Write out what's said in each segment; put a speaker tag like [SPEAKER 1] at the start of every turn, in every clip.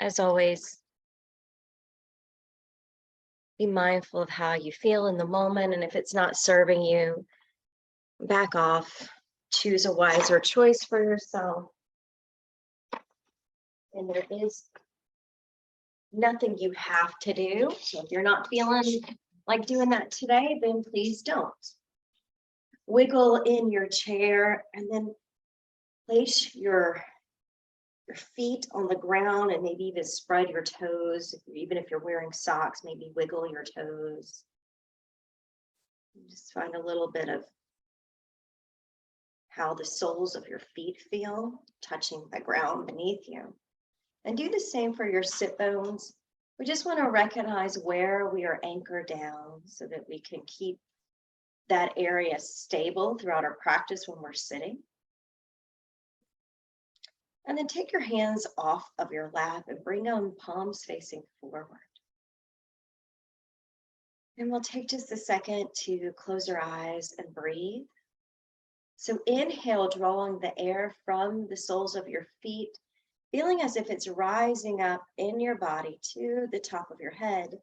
[SPEAKER 1] As always, be mindful of how you feel in the moment, and if it's not serving you, back off. Choose a wiser choice for yourself. And there is nothing you have to do. So if you're not feeling like doing that today, then please don't. Wiggle in your chair and then place your feet on the ground and maybe even spread your toes. Even if you're wearing socks, maybe wiggle your toes. Just find a little bit of how the soles of your feet feel touching the ground beneath you. And do the same for your sit bones. We just want to recognize where we are anchored down so that we can keep that area stable throughout our practice when we're sitting. And then take your hands off of your lap and bring them palms facing forward. And we'll take just a second to close our eyes and breathe. So inhale, drawing the air from the soles of your feet, feeling as if it's rising up in your body to the top of your head.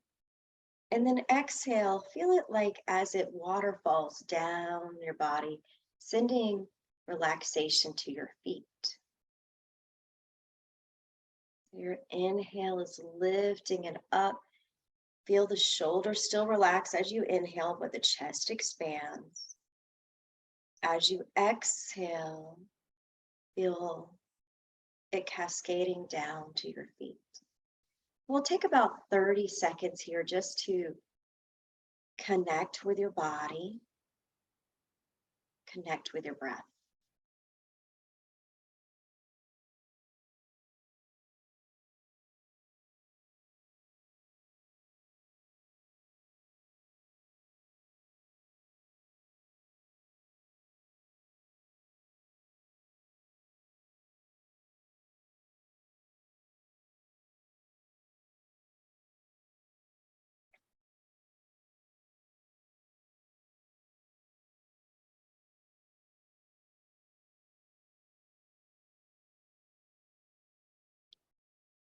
[SPEAKER 1] And then exhale, feel it like as it waterfalls down your body, sending relaxation to your feet. Your inhale is lifting it up. Feel the shoulders still relax as you inhale, but the chest expands. As you exhale, feel it cascading down to your feet. We'll take about 30 seconds here just to connect with your body, connect with your breath.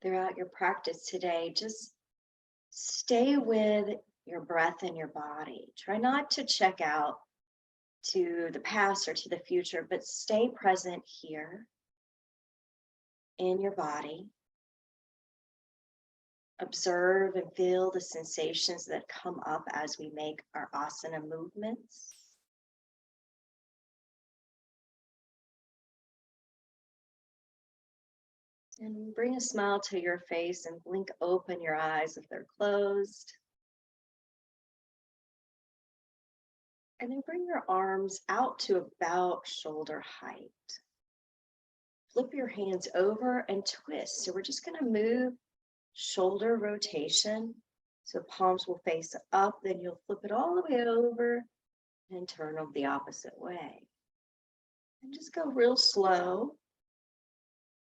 [SPEAKER 1] Throughout your practice today, just stay with your breath and your body. Try not to check out to the past or to the future, but stay present here in your body. Observe and feel the sensations that come up as we make our asana movements. And bring a smile to your face and blink open your eyes if they're closed. And then bring your arms out to about shoulder height. Flip your hands over and twist. So we're just going to move shoulder rotation. So palms will face up, then you'll flip it all the way over and turn them the opposite way. And just go real slow.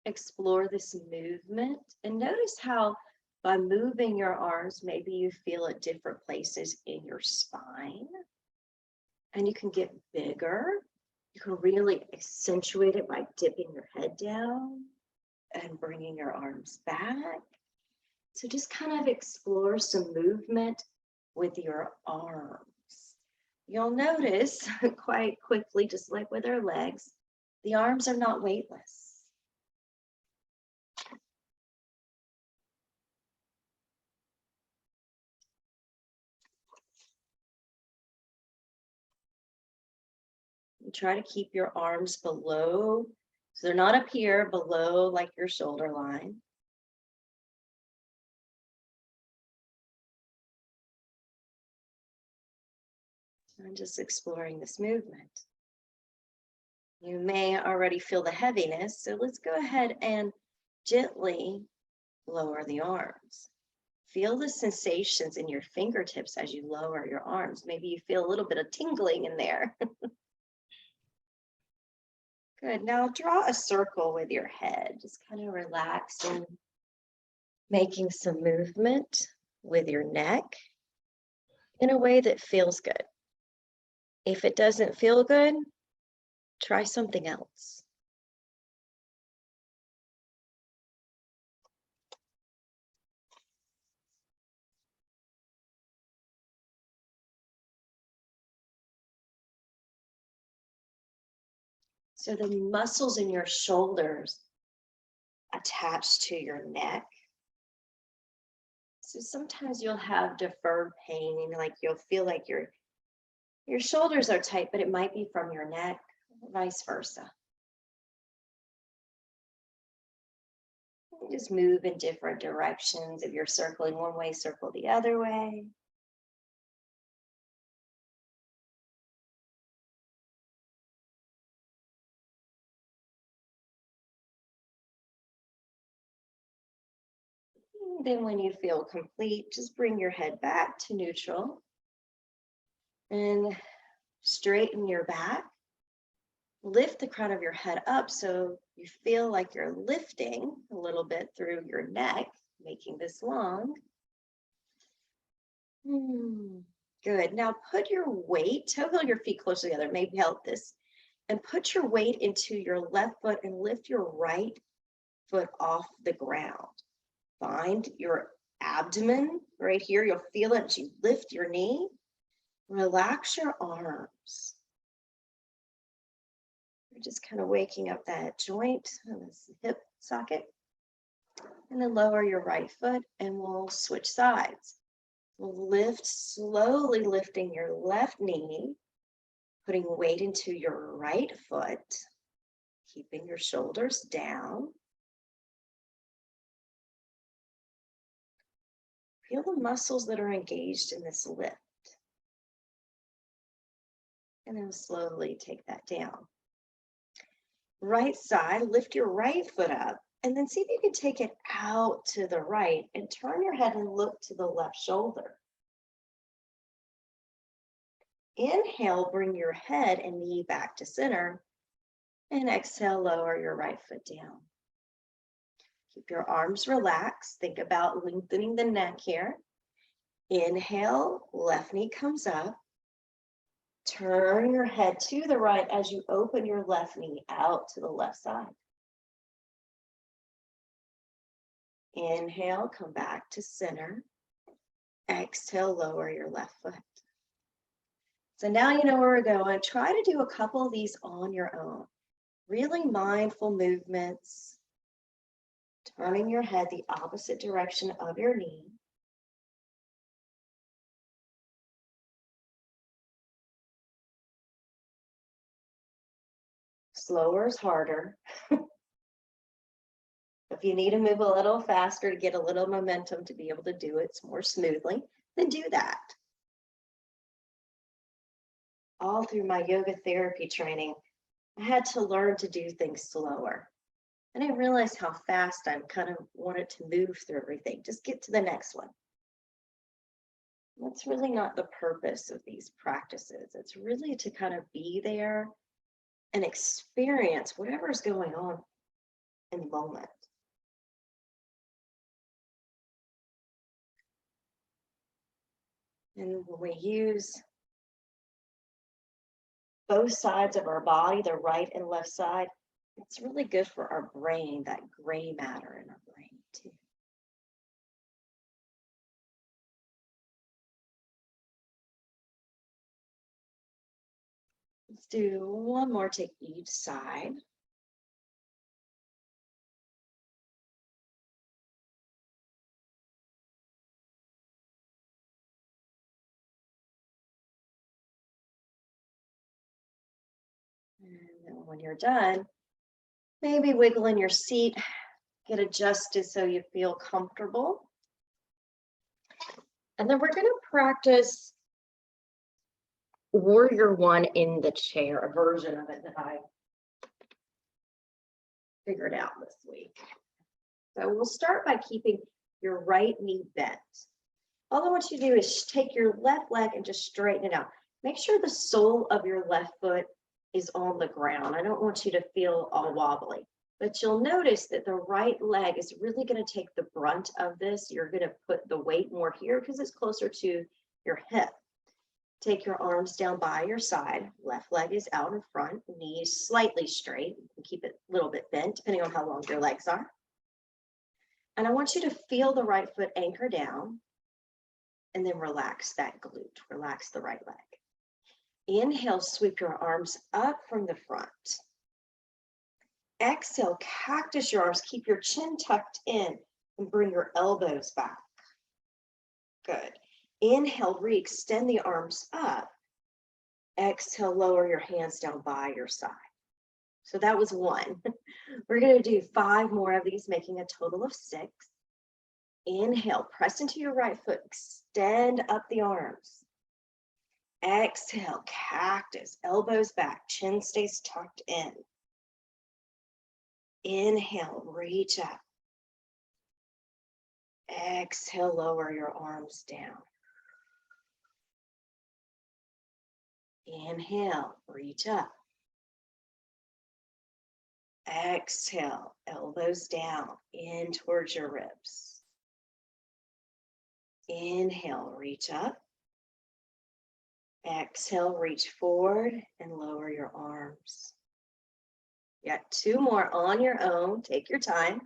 [SPEAKER 1] Explore this movement and notice how by moving your arms, maybe you feel at different places in your spine. And you can get bigger. You can really accentuate it by dipping your head down and bringing your arms back. So just kind of explore some movement with your arms. You'll notice quite quickly, just like with our legs, the arms are not weightless. Try to keep your arms below, so they're not up here, below like your shoulder line. I'm just exploring this movement. You may already feel the heaviness, so let's go ahead and gently lower the arms. Feel the sensations in your fingertips as you lower your arms. Maybe you feel a little bit of tingling in there. Good. Now draw a circle with your head. Just kind of relax and making some movement with your neck in a way that feels good. If it doesn't feel good, try something else. So the muscles in your shoulders attached to your neck. So sometimes you'll have deferred pain, like you'll feel like your shoulders are tight, but it might be from your neck, vice versa. You just move in different directions. If you're circling one way, circle the other way. Then when you feel complete, just bring your head back to neutral and straighten your back. Lift the crown of your head up so you feel like you're lifting a little bit through your neck, making this long. Good. Now put your weight, toe your feet close together, maybe help this, and put your weight into your left foot and lift your right foot off the ground. Find your abdomen right here. You'll feel it as you lift your knee. Relax your arms. You're just kind of waking up that joint and this hip socket. And then lower your right foot and we'll switch sides. We'll lift, slowly lifting your left knee, putting weight into your right foot, keeping your shoulders down. Feel the muscles that are engaged in this lift. And then slowly take that down. Right side, lift your right foot up, and then see if you can take it out to the right and turn your head and look to the left shoulder. Inhale, bring your head and knee back to center, and exhale, lower your right foot down. Keep your arms relaxed. Think about lengthening the neck here. Inhale, left knee comes up. Turn your head to the right as you open your left knee out to the left side. Inhale, come back to center. Exhale, lower your left foot. So now you know where we're going. Try to do a couple of these on your own. Really mindful movements. Turning your head the opposite direction of your knee. Slower is harder. If you need to move a little faster to get a little momentum to be able to do it more smoothly, then do that. All through my yoga therapy training, I had to learn to do things slower. And I realized how fast I kind of wanted to move through everything. Just get to the next one. That's really not the purpose of these practices. It's really to kind of be there and experience whatever's going on in the moment. And when we use both sides of our body, the right and left side, it's really good for our brain, that gray matter in our brain too. Let's do one more, take each side. And then when you're done, maybe wiggle in your seat, get adjusted so you feel comfortable. And then we're going to practice Warrior One in the chair, a version of it that I figured out this week. So we'll start by keeping your right knee bent. All I want you to do is take your left leg and just straighten it out. Make sure the sole of your left foot is on the ground. I don't want you to feel all wobbly, but you'll notice that the right leg is really going to take the brunt of this. You're going to put the weight more here because it's closer to your hip. Take your arms down by your side. Left leg is out in front, knees slightly straight. You can keep it a little bit bent depending on how long your legs are. And I want you to feel the right foot anchor down and then relax that glute, relax the right leg. Inhale, sweep your arms up from the front. Exhale, cactus your arms. Keep your chin tucked in and bring your elbows back. Good. Inhale, re-extend the arms up. Exhale, lower your hands down by your side. So that was one. We're going to do 5 more of these, making a total of 6. Inhale, press into your right foot, extend up the arms. Exhale, cactus, elbows back, chin stays tucked in. Inhale, reach up. Exhale, lower your arms down. Inhale, reach up. Exhale, elbows down, in towards your ribs. Inhale, reach up. Exhale, reach forward and lower your arms. You got 2 more on your own. Take your time.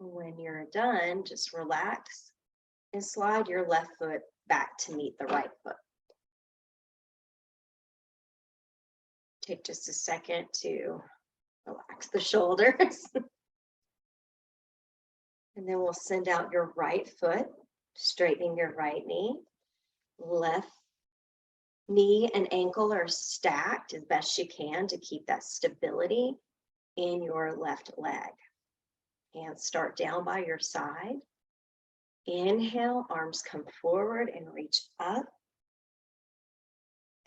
[SPEAKER 1] When you're done, just relax and slide your left foot back to meet the right foot. Take just a second to relax the shoulders. And then we'll send out your right foot, straightening your right knee. Left knee and ankle are stacked as best you can to keep that stability in your left leg. And start down by your side. Inhale, arms come forward and reach up.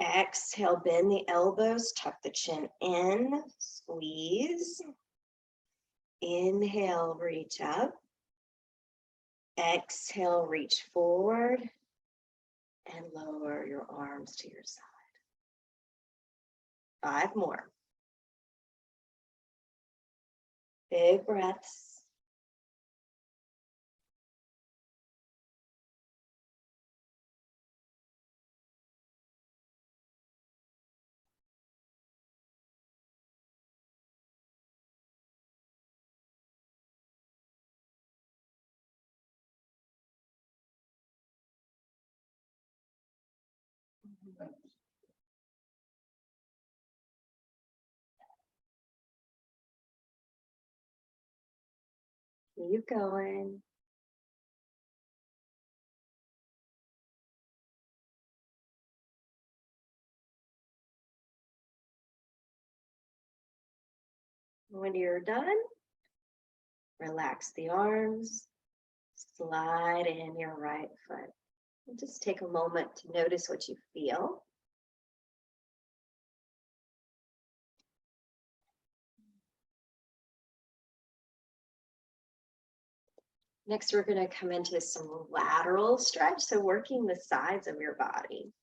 [SPEAKER 1] Exhale, bend the elbows, tuck the chin in, squeeze. Inhale, reach up. Exhale, reach forward and lower your arms to your side. 5 more. Big breaths. Keep going. When you're done, relax the arms, slide in your right foot. And just take a moment to notice what you feel. Next, we're going to come into some lateral stretch, so working the sides of your body.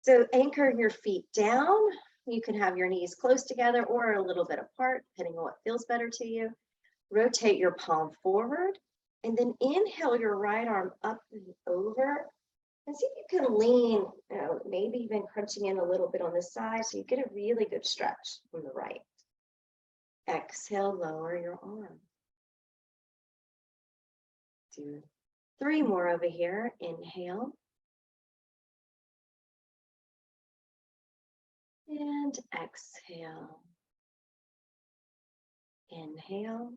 [SPEAKER 1] So anchor your feet down. You can have your knees close together or a little bit apart, depending on what feels better to you. Rotate your palm forward, and then inhale your right arm up and over. And see if you can lean, maybe even crunching in a little bit on the side so you get a really good stretch from the right. Exhale, lower your arm. Do 3 more over here. Inhale. And exhale. Inhale.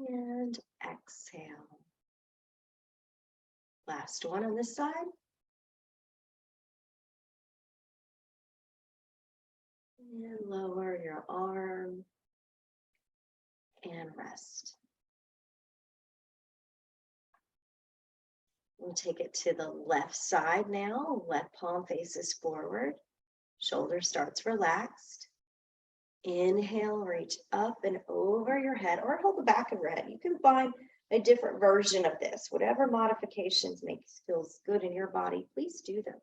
[SPEAKER 1] And exhale. Last one on this side. And lower your arm and rest. We'll take it to the left side now. Left palm faces forward. Shoulder starts relaxed. Inhale, reach up and over your head or hold the back of your head. You can find a different version of this. Whatever modifications makes feels good in your body, please do those.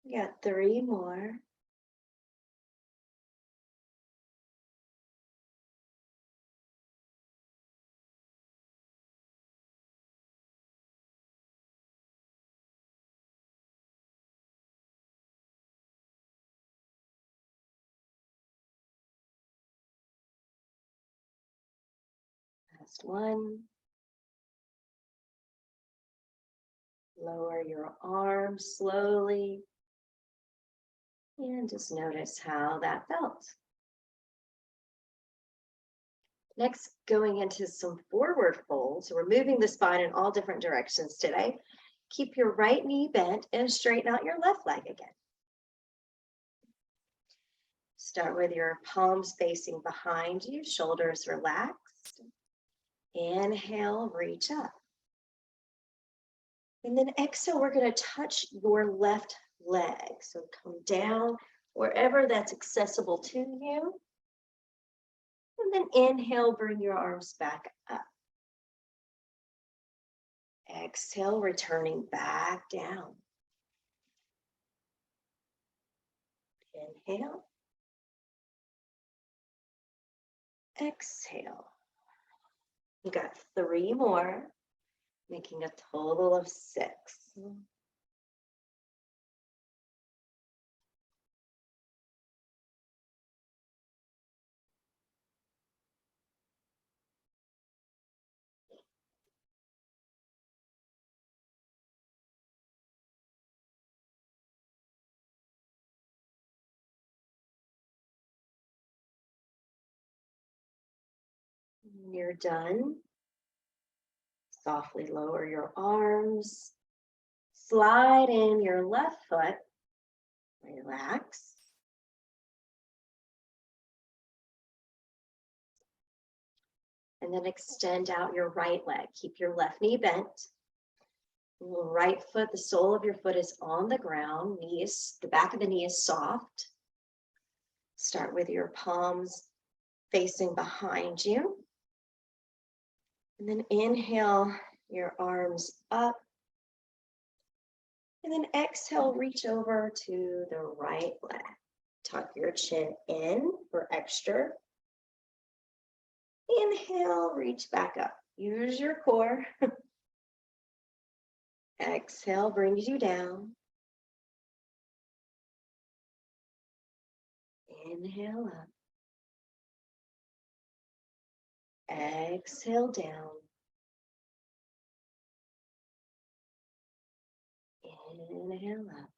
[SPEAKER 1] You got 3 more. Last one. Lower your arms slowly. And just notice how that felt. Next, going into some forward folds. We're moving the spine in all different directions today. Keep your right knee bent and straighten out your left leg again. Start with your palms facing behind you, shoulders relaxed. Inhale, reach up. And then exhale, we're going to touch your left leg. So come down wherever that's accessible to you. And then inhale, bring your arms back up. Exhale, returning back down. Inhale. Exhale. You got 3 more, making a total of 6. When you're done, softly lower your arms, slide in your left foot, relax. And then extend out your right leg. Keep your left knee bent. Right foot, the sole of your foot is on the ground. The back of the knee is soft. Start with your palms facing behind you. And then inhale your arms up. And then exhale, reach over to the right leg. Tuck your chin in for extra. Inhale, reach back up. Use your core. Exhale brings you down. Inhale up. Exhale down. Inhale up.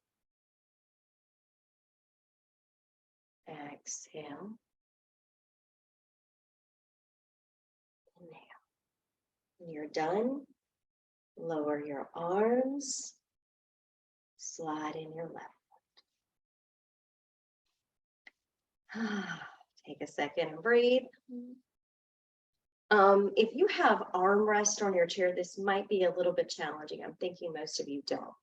[SPEAKER 1] Exhale. Inhale. When you're done, lower your arms. Slide in your left foot. Take a second and breathe. If you have armrest on your chair, this might be a little bit challenging. I'm thinking most of you don't.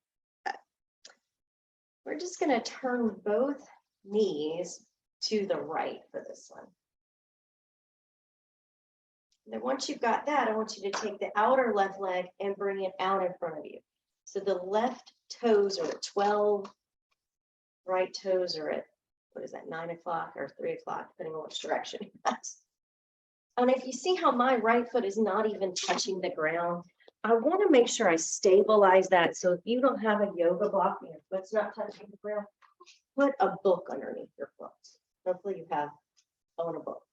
[SPEAKER 1] We're just going to turn both knees to the right for this one. And then once you've got that, I want you to take the outer left leg and bring it out in front of you. So the left toes are at 12, right toes are at, 9 o'clock or 3 o'clock, depending on which direction. And if you see how my right foot is not even touching the ground, I want to make sure I stabilize that. So if you don't have a yoga block and your foot's not touching the ground, put a book underneath your foot. Hopefully you have own a book.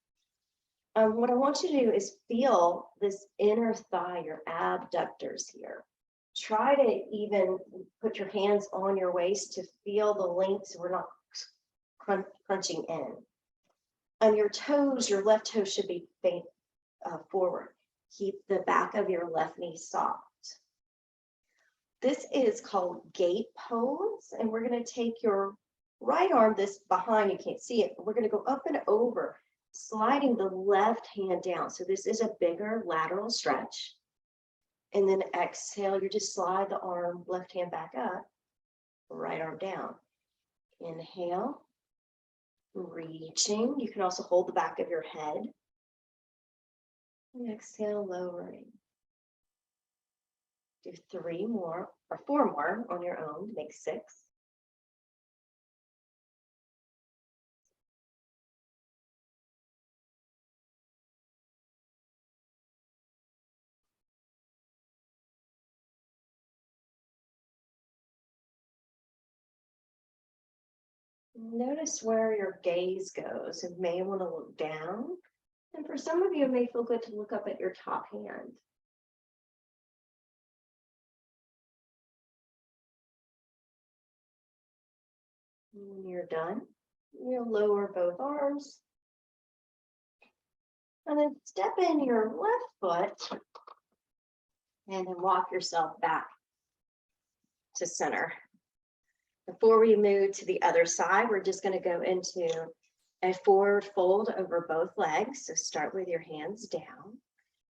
[SPEAKER 1] What I want you to do is feel this inner thigh, your abductors here. Try to even put your hands on your waist to feel the length so we're not crunching in. On your toes, your left toe should be forward. Keep the back of your left knee soft. This is called gate pose, and we're going to take your right arm, this behind, you can't see it, but we're going to go up and over, sliding the left hand down. So this is a bigger lateral stretch. And then exhale, you just slide the arm, left hand back up, right arm down. Inhale, reaching. You can also hold the back of your head. And exhale, lowering. Do 3 more or 4 more on your own to make 6. Notice where your gaze goes. You may want to look down. And for some of you, it may feel good to look up at your top hand. When you're done, you'll lower both arms. And then step in your left foot and then walk yourself back to center. Before we move to the other side, we're just going to go into a forward fold over both legs. So start with your hands down.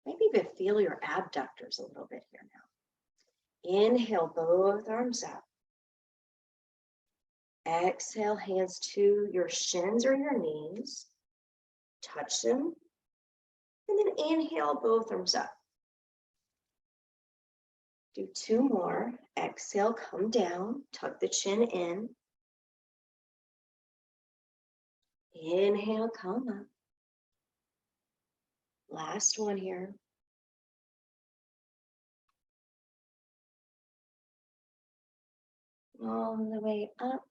[SPEAKER 1] Maybe even feel your abductors a little bit here now. Inhale, both arms up. Exhale, hands to your shins or your knees. Touch them. And then inhale, both arms up. Do two more. Exhale, come down, tuck the chin in. Inhale, come up. Last one here. All the way up.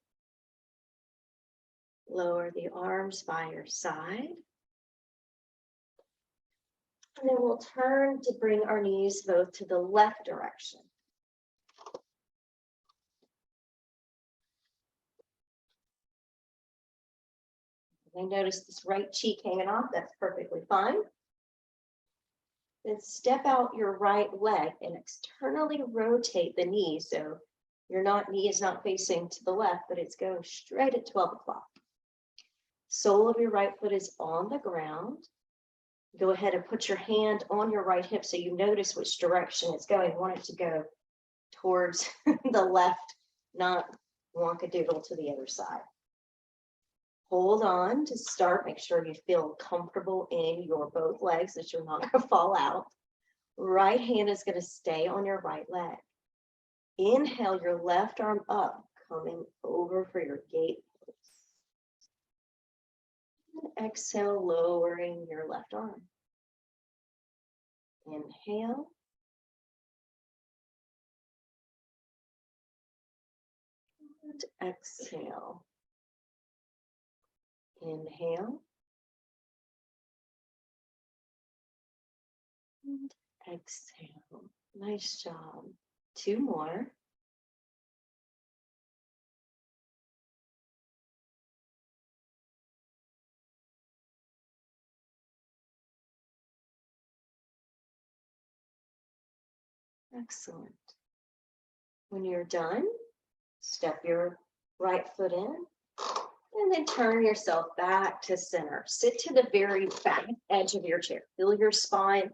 [SPEAKER 1] Lower the arms by your side. And then we'll turn to bring our knees both to the left direction. I notice this right cheek hanging off, that's perfectly fine. Then step out your right leg and externally rotate the knee so your knee is not facing to the left, but it's going straight at 12 o'clock. Sole of your right foot is on the ground. Go ahead and put your hand on your right hip so you notice which direction it's going. You want it to go towards the left, not wonkadoodle to the other side. Hold on to start. Make sure you feel comfortable in your both legs, that you're not going to fall out. Right hand is going to stay on your right leg. Inhale your left arm up, coming over for your gate pose. And exhale, lowering your left arm. Inhale. And exhale. Inhale. And exhale. Nice job. Two more. Excellent. When you're done, step your right foot in and then turn yourself back to center. Sit to the very back edge of your chair. Feel your spine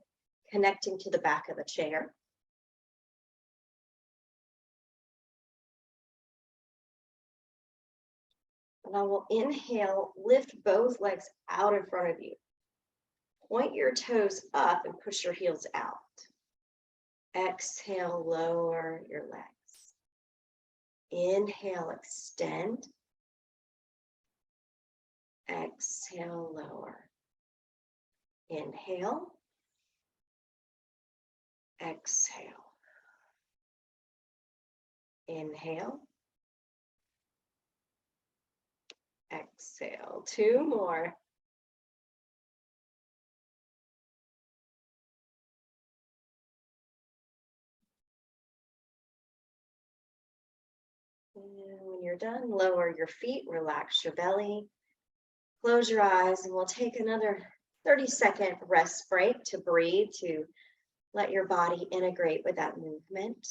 [SPEAKER 1] connecting to the back of the chair. And I will inhale, lift both legs out in front of you. Point your toes up and push your heels out. Exhale, lower your legs. Inhale, extend. Exhale, lower. Inhale. Exhale. Inhale. Exhale. Two more. And when you're done, lower your feet, relax your belly, close your eyes, and we'll take another 30-second rest break to breathe, to let your body integrate with that movement.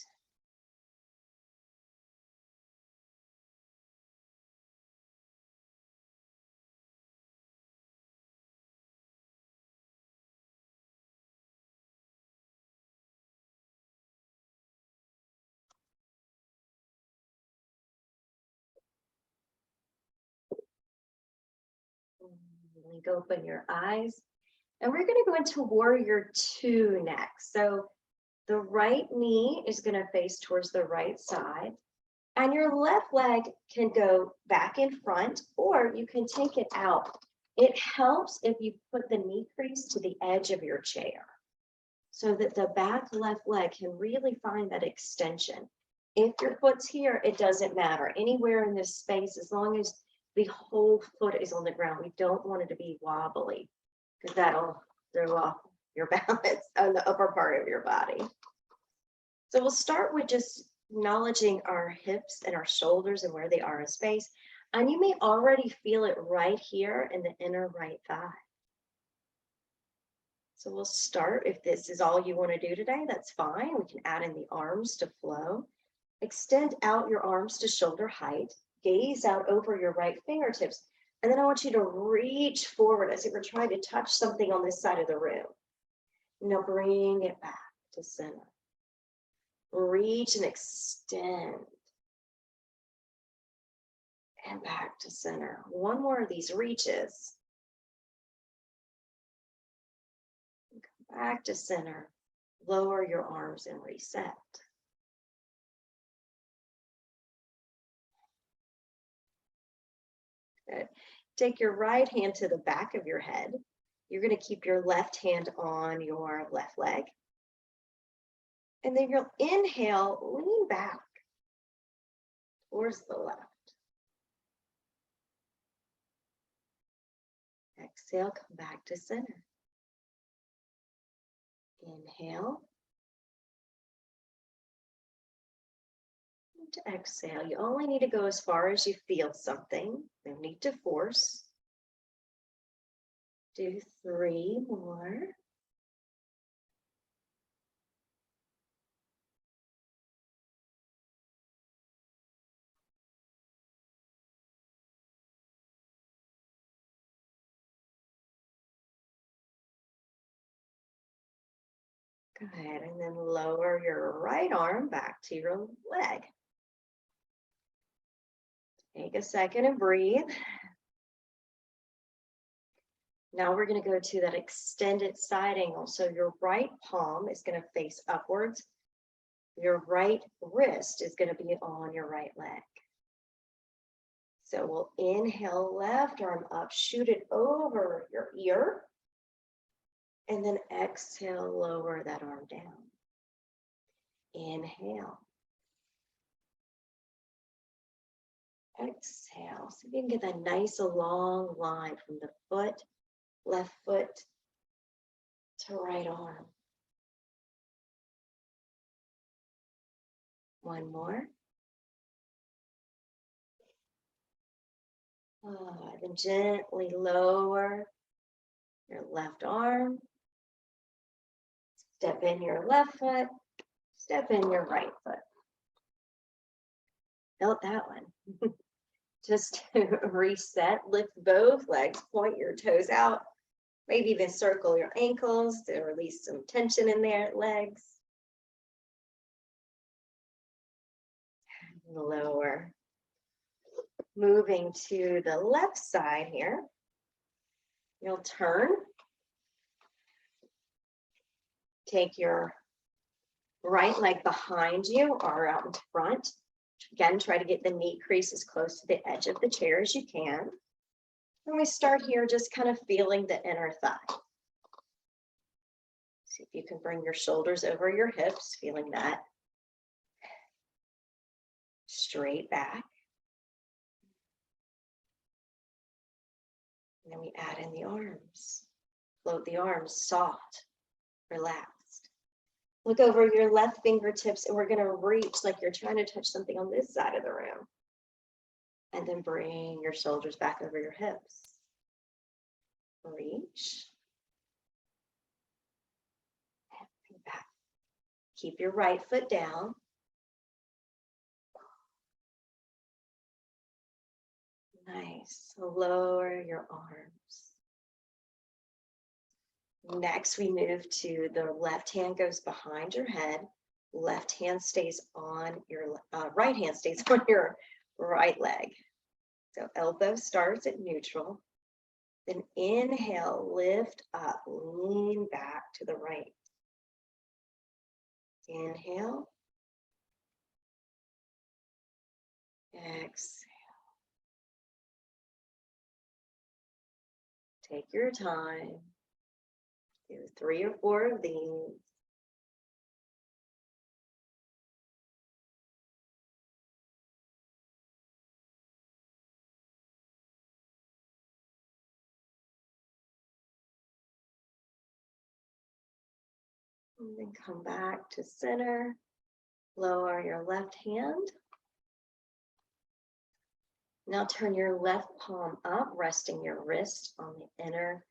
[SPEAKER 1] Blink open your eyes. And we're going to go into warrior two next. So the right knee is going to face towards the right side. And your left leg can go back in front, or you can take it out. It helps if you put the knee crease to the edge of your chair so that the back left leg can really find that extension. If your foot's here, it doesn't matter. Anywhere in this space, as long as the whole foot is on the ground. We don't want it to be wobbly because that'll throw off your balance on the upper part of your body. So we'll start with just acknowledging our hips and our shoulders and where they are in space. And you may already feel it right here in the inner right thigh. So we'll start, if this is all you want to do today, that's fine. We can add in the arms to flow. Extend out your arms to shoulder height. Gaze out over your right fingertips. And then I want you to reach forward as if you're trying to touch something on this side of the room. Now bring it back to center. Reach and extend. And back to center. One more of these reaches. Come back to center. Lower your arms and reset. Good. Take your right hand to the back of your head. You're going to keep your left hand on your left leg. And then you'll inhale, lean back towards the left. Exhale, come back to center. Inhale. And exhale. You only need to go as far as you feel something. No need to force. Do 3 more. Good, and then lower your right arm back to your leg. Take a second and breathe. Now we're going to go to that extended side angle. So your right palm is going to face upwards. Your right wrist is going to be on your right leg. So we'll inhale, left arm up, shoot it over your ear. And then exhale, lower that arm down. Inhale. Exhale. So you can get that nice long line from the foot, left foot to right arm. One more. Then gently lower your left arm. Step in your left foot. Step in your right foot. Felt that one. Just to reset, lift both legs, point your toes out. Maybe even circle your ankles to release some tension in their legs. Lower. Moving to the left side here. You'll turn. Take your right leg behind you or out in front. Again, try to get the knee crease as close to the edge of the chair as you can. And we start here just kind of feeling the inner thigh. See if you can bring your shoulders over your hips, feeling that. Straight back. And then we add in the arms. Float the arms, soft, relaxed. Look over your left fingertips and we're going to reach like you're trying to touch something on this side of the room. And then bring your shoulders back over your hips. Reach. And back. Keep your right foot down. Nice. Lower your arms. Next, we move to the left hand goes behind your head. Left hand stays on your, right hand stays on your right leg. So elbow starts at neutral. Then inhale, lift up, lean back to the right. Inhale. Exhale. Take your time. Do 3 or 4 of these. And then come back to center. Lower your left hand. Now turn your left palm up, resting your wrist on the inner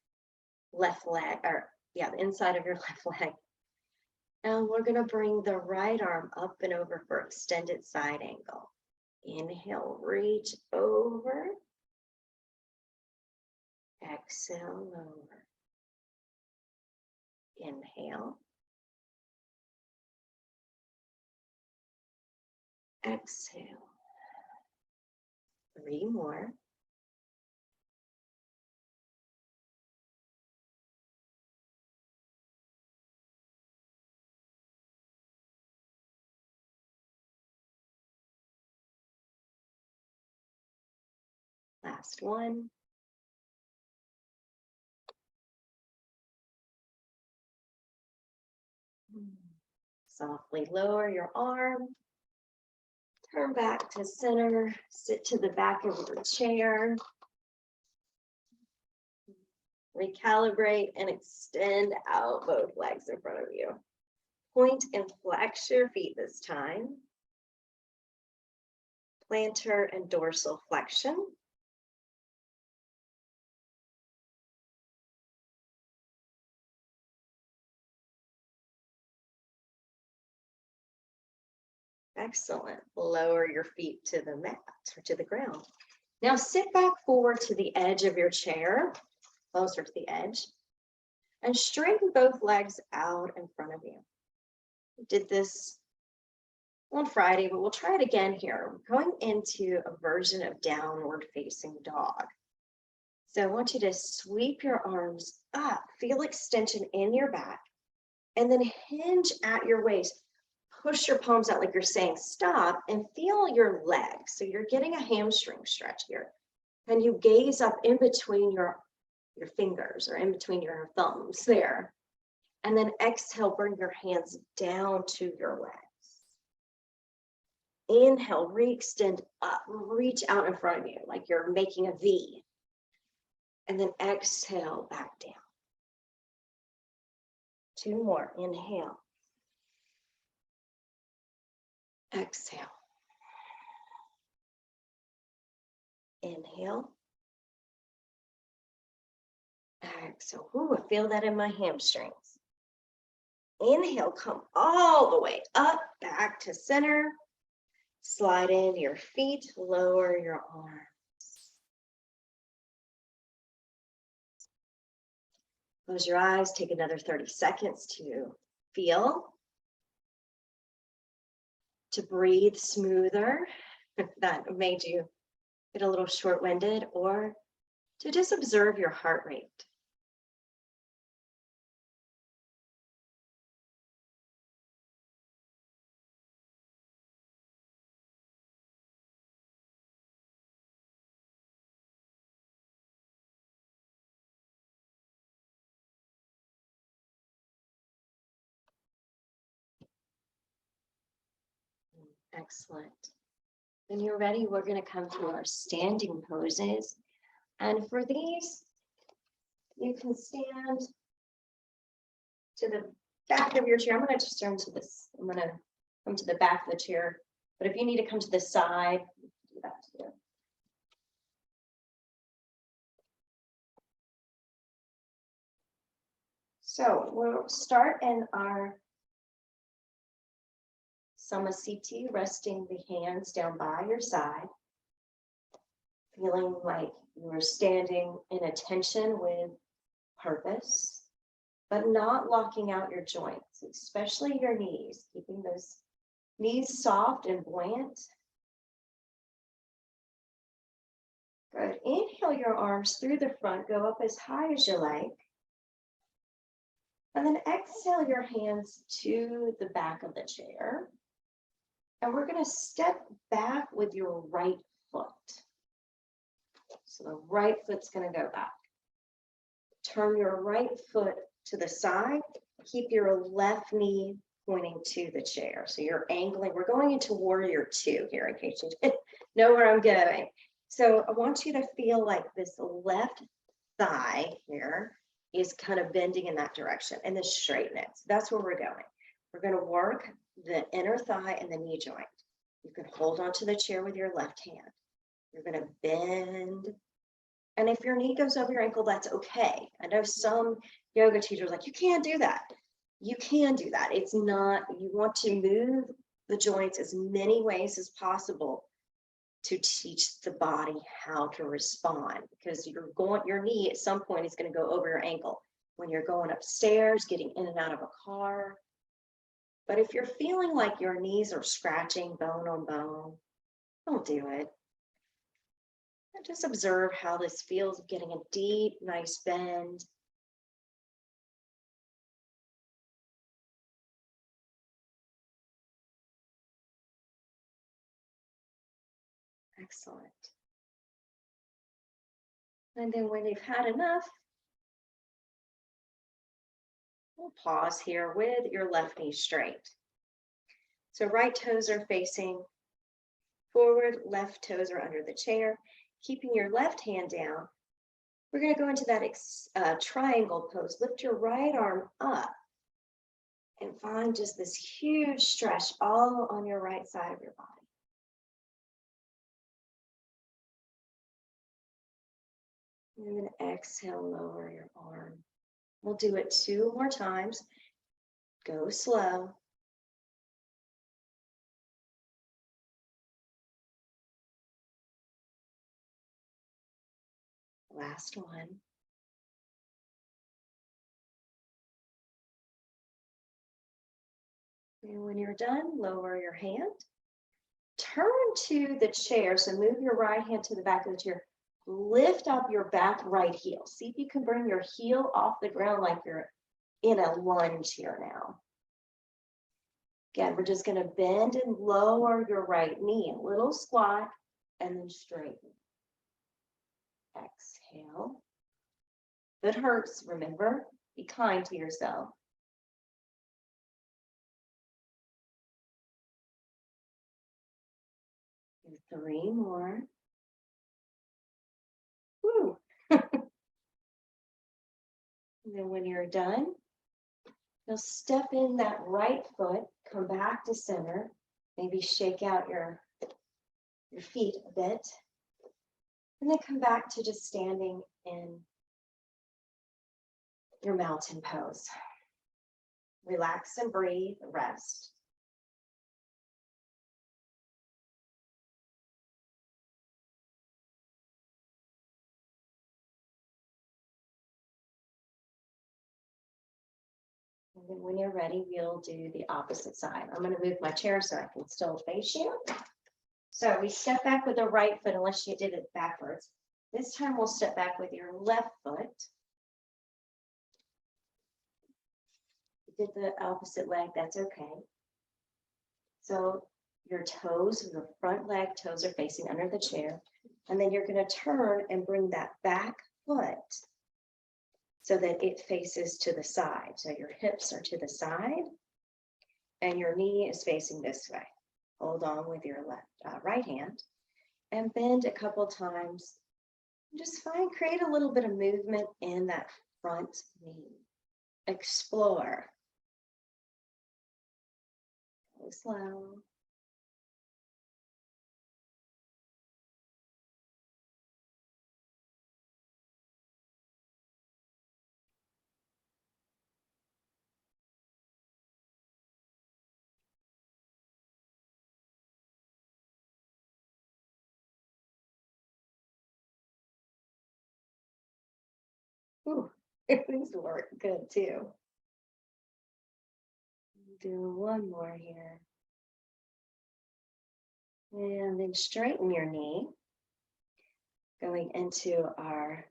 [SPEAKER 1] left leg, or yeah, the inside of your left leg. And we're going to bring the right arm up and over for extended side angle. Inhale, reach over. Exhale, lower. Inhale. Exhale. 3 more. Last one. Softly lower your arm. Turn back to center. Sit to the back of your chair. Recalibrate and extend out both legs in front of you. Point and flex your feet this time. Plantar and dorsal flexion. Excellent. Lower your feet to the mat or to the ground. Now sit back forward to the edge of your chair, closer to the edge, and straighten both legs out in front of you. We did this on Friday, but we'll try it again here. We're going into a version of downward facing dog. So I want you to sweep your arms up, feel extension in your back, and then hinge at your waist. Push your palms out like you're saying stop and feel your legs. So you're getting a hamstring stretch here. And you gaze up in between your fingers or in between your thumbs there. And then exhale, bring your hands down to your legs. Inhale, re-extend up, reach out in front of you like you're making a V. And then exhale, back down. 2 more, inhale. Exhale. Inhale. Exhale. Ooh, I feel that in my hamstrings. Inhale, come all the way up, back to center. Slide in your feet, lower your arms. Close your eyes, take another 30 seconds to feel. To breathe smoother, if that made you get a little short-winded, or to just observe your heart rate. Excellent. When you're ready, we're going to come to our standing poses. And for these, you can stand to the back of your chair. I'm going to just turn to this. I'm going to come to the back of the chair. But if you need to come to the side, do that too. So we'll start in our Samasthiti, resting the hands down by your side, feeling like you're standing in attention with purpose, but not locking out your joints, especially your knees, keeping those knees soft and buoyant. Good. Inhale your arms through the front, go up as high as you like. And then exhale your hands to the back of the chair. And we're going to step back with your right foot. So the right foot's going to go back. Turn your right foot to the side. Keep your left knee pointing to the chair. So you're angling. We're going into warrior 2 here in case you didn't know where I'm going. So I want you to feel like this left thigh here is kind of bending in that direction, and then straighten it. So that's where we're going. We're going to work the inner thigh and the knee joint. You can hold onto the chair with your left hand. You're going to bend. And if your knee goes over your ankle, that's okay. I know some yoga teachers are like, you can't do that. You can do that. It's not, you want to move the joints as many ways as possible to teach the body how to respond, because your knee at some point is going to go over your ankle when you're going upstairs, getting in and out of a car. But if you're feeling like your knees are scratching bone on bone, don't do it. And just observe how this feels, getting a deep, nice bend. Excellent. And then when you've had enough, we'll pause here with your left knee straight. So right toes are facing forward, left toes are under the chair. Keeping your left hand down, we're going to go into that triangle pose. Lift your right arm up and find just this huge stretch all on your right side of your body. And then exhale, lower your arm. We'll do it 2 more times. Go slow. Last one. And when you're done, lower your hand. Turn to the chair. So move your right hand to the back of the chair. Lift up your back right heel. See if you can bring your heel off the ground like you're in a lunge here now. Again, we're just going to bend and lower your right knee. A little squat and then straighten. Exhale. If it hurts, remember, be kind to yourself. Do 3 more. Woo. And then when you're done, you'll step in that right foot, come back to center, maybe shake out your feet a bit, and then come back to just standing in your mountain pose. Relax and breathe, rest. And then when you're ready, we'll do the opposite side. I'm going to move my chair so I can still face you. So we step back with the right foot, unless you did it backwards. This time we'll step back with your left foot. You did the opposite leg, that's okay. So your toes, the front leg toes are facing under the chair. And then you're going to turn and bring that back foot so that it faces to the side. So your hips are to the side and your knee is facing this way. Hold on with your right hand and bend a couple times. Just create a little bit of movement in that front knee. Explore. Go slow. Ooh, these work good too. Do one more here. And then straighten your knee. Going into our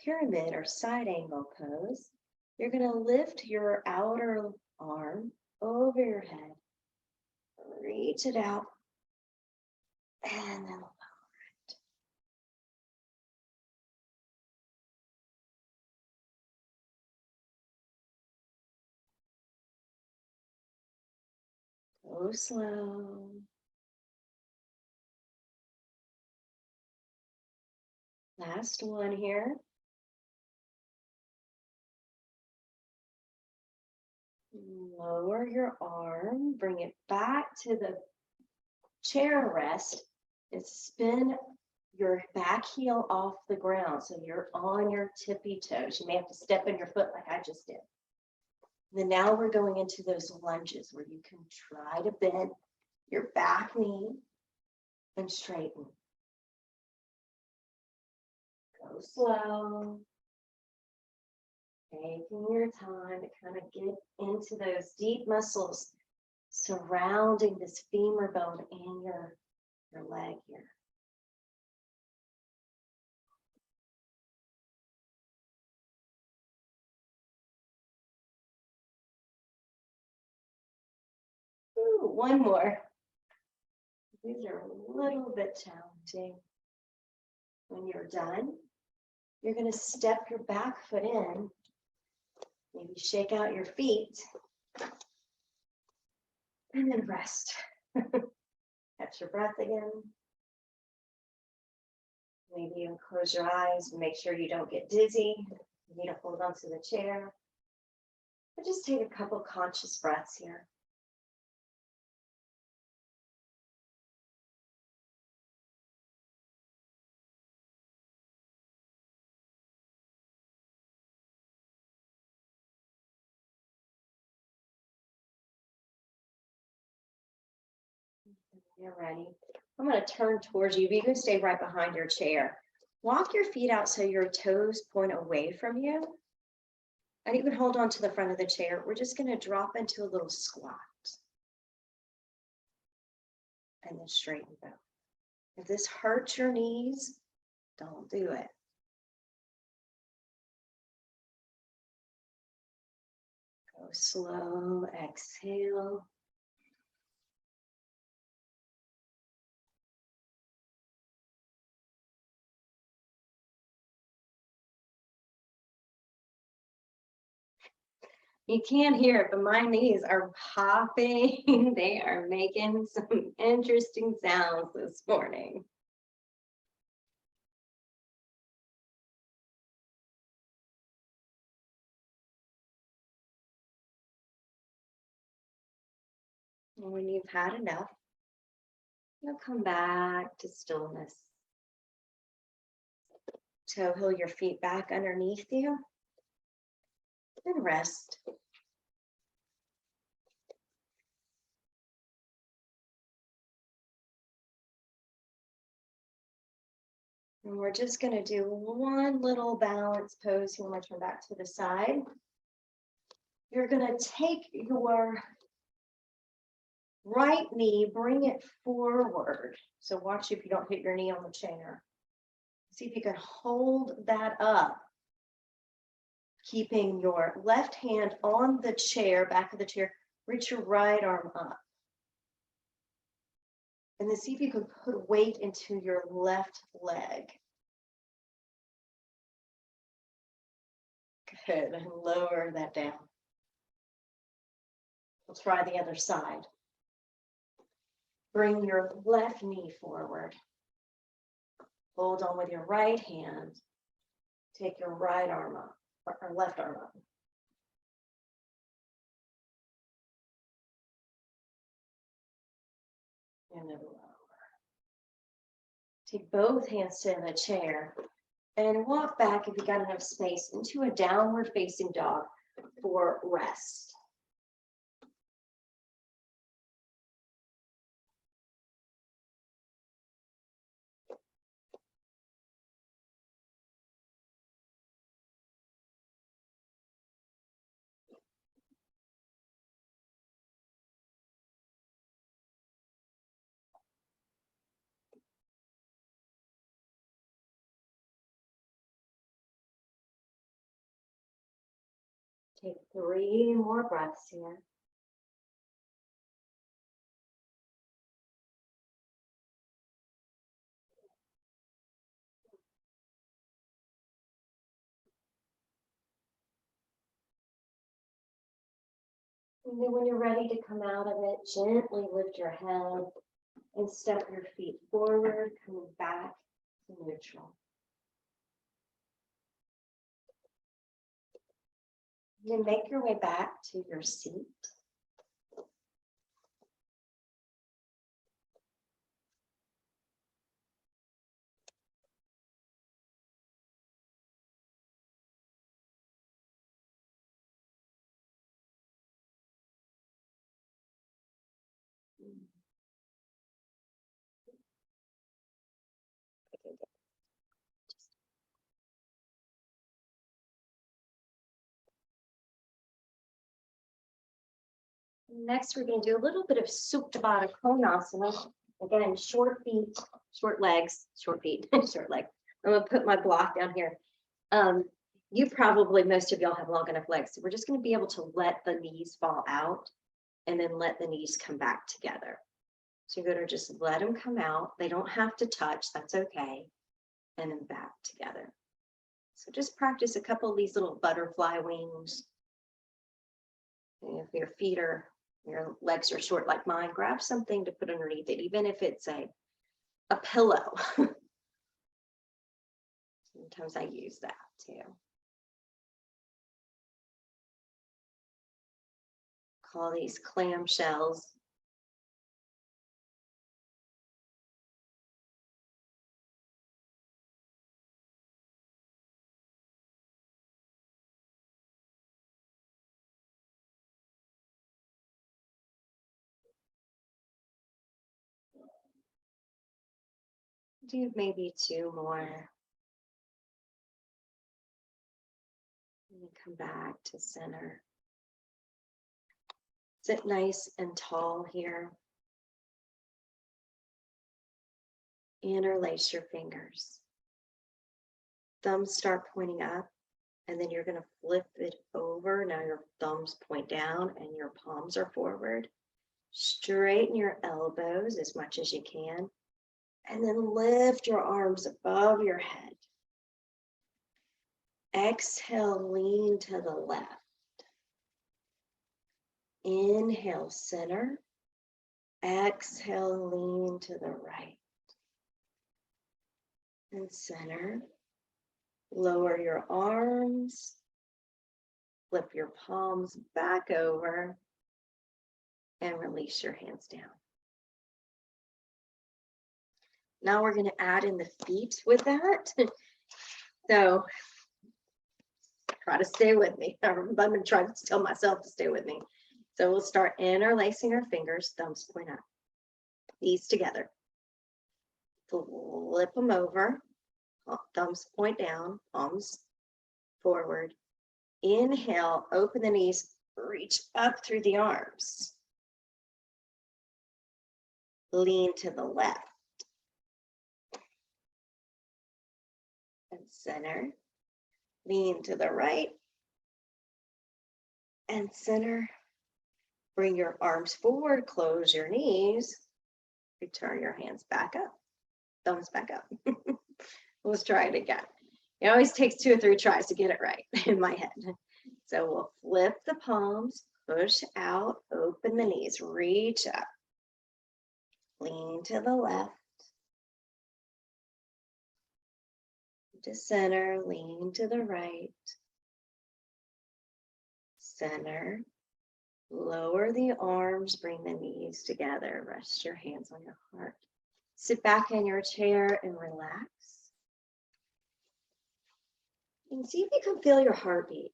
[SPEAKER 1] pyramid or side angle pose. You're going to lift your outer arm over your head. Reach it out. And then go slow. Last one here. Lower your arm, bring it back to the chair rest, and spin your back heel off the ground. So you're on your tippy toes. You may have to step in your foot like I just did. And then now we're going into those lunges where you can try to bend your back knee and straighten. Go slow. Taking your time to kind of get into those deep muscles surrounding this femur bone and your leg here. Ooh, one more. These are a little bit challenging. When you're done, you're going to step your back foot in, maybe shake out your feet, and then rest. Catch your breath again. Maybe you close your eyes and make sure you don't get dizzy. You need to hold onto the chair. But just take a couple conscious breaths here. You're ready. I'm going to turn towards you. You can stay right behind your chair. Walk your feet out so your toes point away from you. And you can hold on to the front of the chair. We're just going to drop into a little squat. And then straighten both. If this hurts your knees, don't do it. Go slow, exhale. You can't hear it, but my knees are popping. They are making some interesting sounds this morning. And when you've had enough, you'll come back to stillness. Toe heel your feet back underneath you and rest. And we're just going to do one little balance pose. You want to turn back to the side. You're going to take your right knee, bring it forward. So watch if you don't hit your knee on the chair. See if you can hold that up. Keeping your left hand on the chair, back of the chair, reach your right arm up. And then see if you can put weight into your left leg. Good, and lower that down. We'll try the other side. Bring your left knee forward. Hold on with your right hand. Take your right arm up, or left arm up. And then lower. Take both hands to the chair and walk back, if you got enough space, into a downward facing dog for rest. Take 3 more breaths here. And then when you're ready to come out of it, gently lift your head and step your feet forward, coming back to neutral. Then make your way back to your seat. Next, we're going to do a little bit of Supta Baddha Konasana. Again, short feet, short legs, short feet, short legs. I'm going to put my block down here. You probably, most of y'all have long enough legs. So we're just going to be able to let the knees fall out and then let the knees come back together. So you're going to just let them come out. They don't have to touch. That's okay. And then back together. So just practice a couple of these little butterfly wings. And if your legs are short like mine, grab something to put underneath it, even if it's a pillow. Sometimes I use that too. Call these clamshells. Do maybe 2 more. And come back to center. Sit nice and tall here. Interlace your fingers. Thumbs start pointing up, and then you're going to flip it over. Now your thumbs point down and your palms are forward. Straighten your elbows as much as you can, and then lift your arms above your head. Exhale, lean to the left. Inhale, center. Exhale, lean to the right. And center. Lower your arms. Flip your palms back over. And release your hands down. Now we're going to add in the feet with that. So try to stay with me. I'm going to try to tell myself to stay with me. So we'll start interlacing our fingers, thumbs point up. Knees together. Flip them over. Thumbs point down, palms forward. Inhale, open the knees, reach up through the arms. Lean to the left. And center. Lean to the right. And center. Bring your arms forward, close your knees. Return your hands back up. Thumbs back up. Let's try it again. It always takes 2 or 3 tries to get it right in my head. So we'll flip the palms, push out, open the knees, reach up. Lean to the left. To center, lean to the right. Center. Lower the arms, bring the knees together. Rest your hands on your heart. Sit back in your chair and relax. And see if you can feel your heartbeat.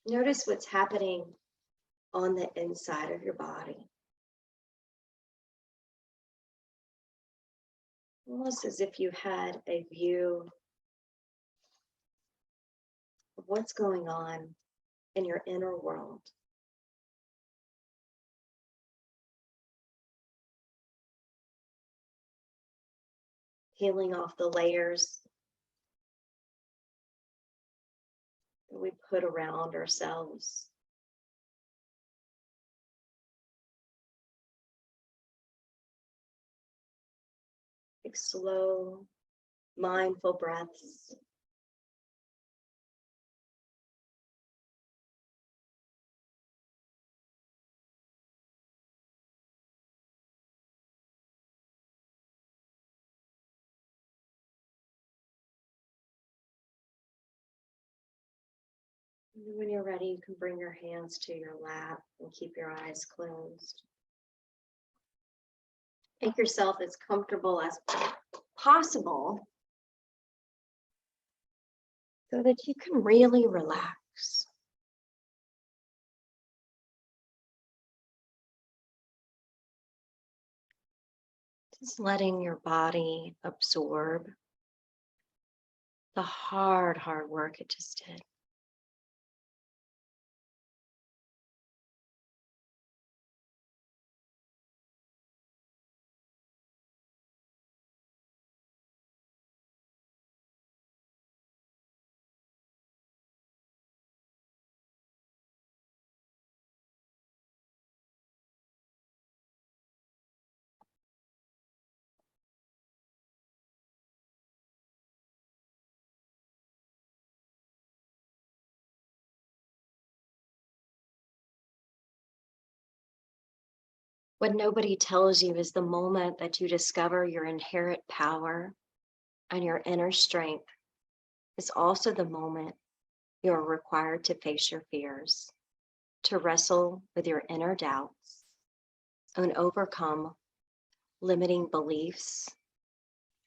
[SPEAKER 1] Notice what's happening on the inside of your body. Almost as if you had a view of what's going on in your inner world. Peeling off the layers that we put around ourselves. Take slow, mindful breaths. And when you're ready, you can bring your hands to your lap and keep your eyes closed. Make yourself as comfortable as possible so that you can really relax. Just letting your body absorb the hard work it just did. What nobody tells you is the moment that you discover your inherent power and your inner strength is also the moment you are required to face your fears, to wrestle with your inner doubts, and overcome limiting beliefs,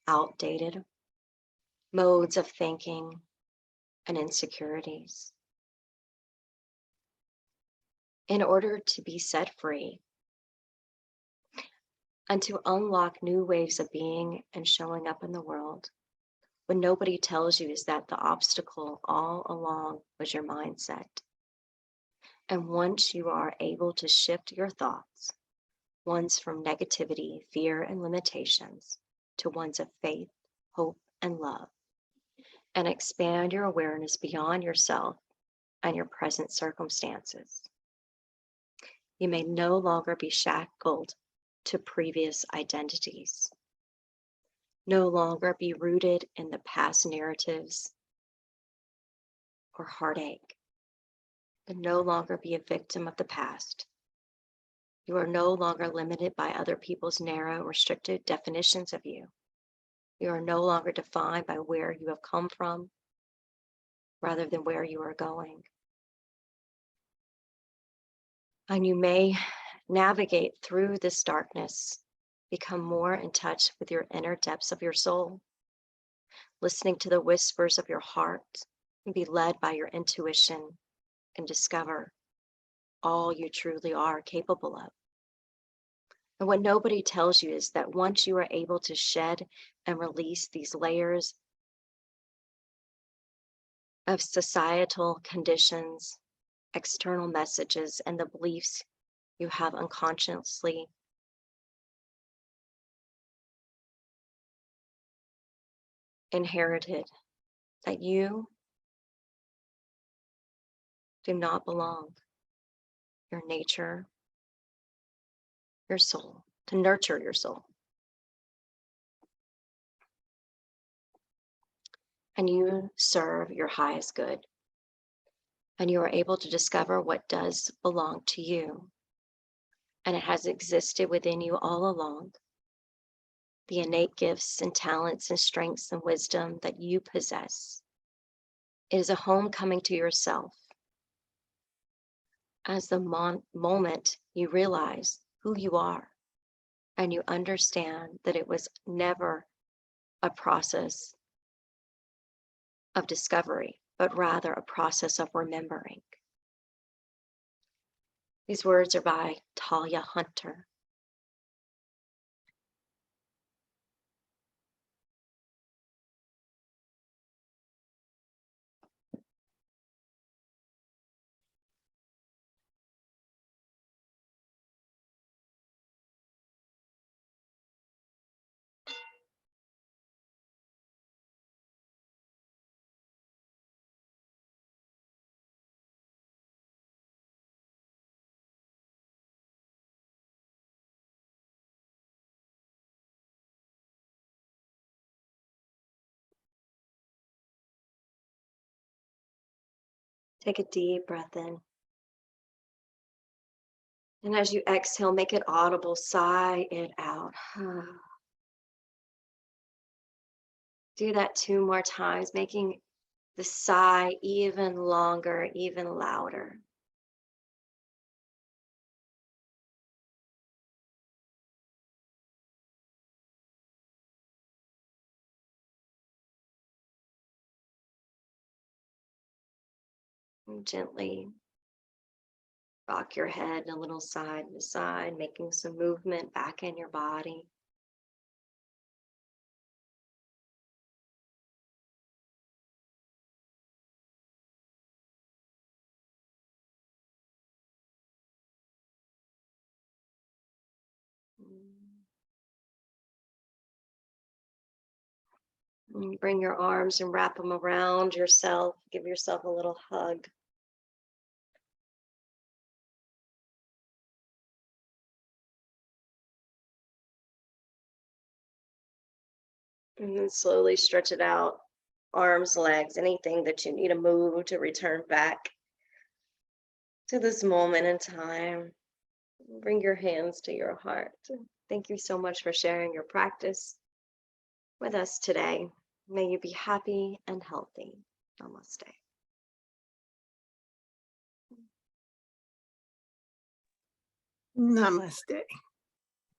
[SPEAKER 1] outdated modes of thinking, and insecurities. In order to be set free and to unlock new ways of being and showing up in the world, what nobody tells you is that the obstacle all along was your mindset. And once you are able to shift your thoughts, ones from negativity, fear, and limitations, to ones of faith, hope, and love, and expand your awareness beyond yourself and your present circumstances, you may no longer be shackled to previous identities, no longer be rooted in the past narratives or heartache, and no longer be a victim of the past. You are no longer limited by other people's narrow, restricted definitions of you. You are no longer defined by where you have come from, rather than where you are going. And you may navigate through this darkness, become more in touch with your inner depths of your soul, listening to the whispers of your heart, and be led by your intuition and discover all you truly are capable of. And what nobody tells you is that once you are able to shed and release these layers of societal conditions, external messages, and the beliefs you have unconsciously inherited, that you do not belong, your nature, your soul, to nurture your soul. And you serve your highest good. And you are able to discover what does belong to you. And it has existed within you all along. The innate gifts and talents and strengths and wisdom that you possess. It is a homecoming to yourself. As the moment you realize who you are and you understand that it was never a process of discovery, but rather a process of remembering. These words are by Talia Hunter. Take a deep breath in. And as you exhale, make it audible, sigh it out. Do that 2 more times, making the sigh even longer, even louder. And gently rock your head a little side to side, making some movement back in your body. And bring your arms and wrap them around yourself. Give yourself a little hug. And then slowly stretch it out. Arms, legs, anything that you need to move to return back to this moment in time. Bring your hands to your heart. Thank you so much for sharing your practice with us today. May you be happy and healthy. Namaste.
[SPEAKER 2] Namaste.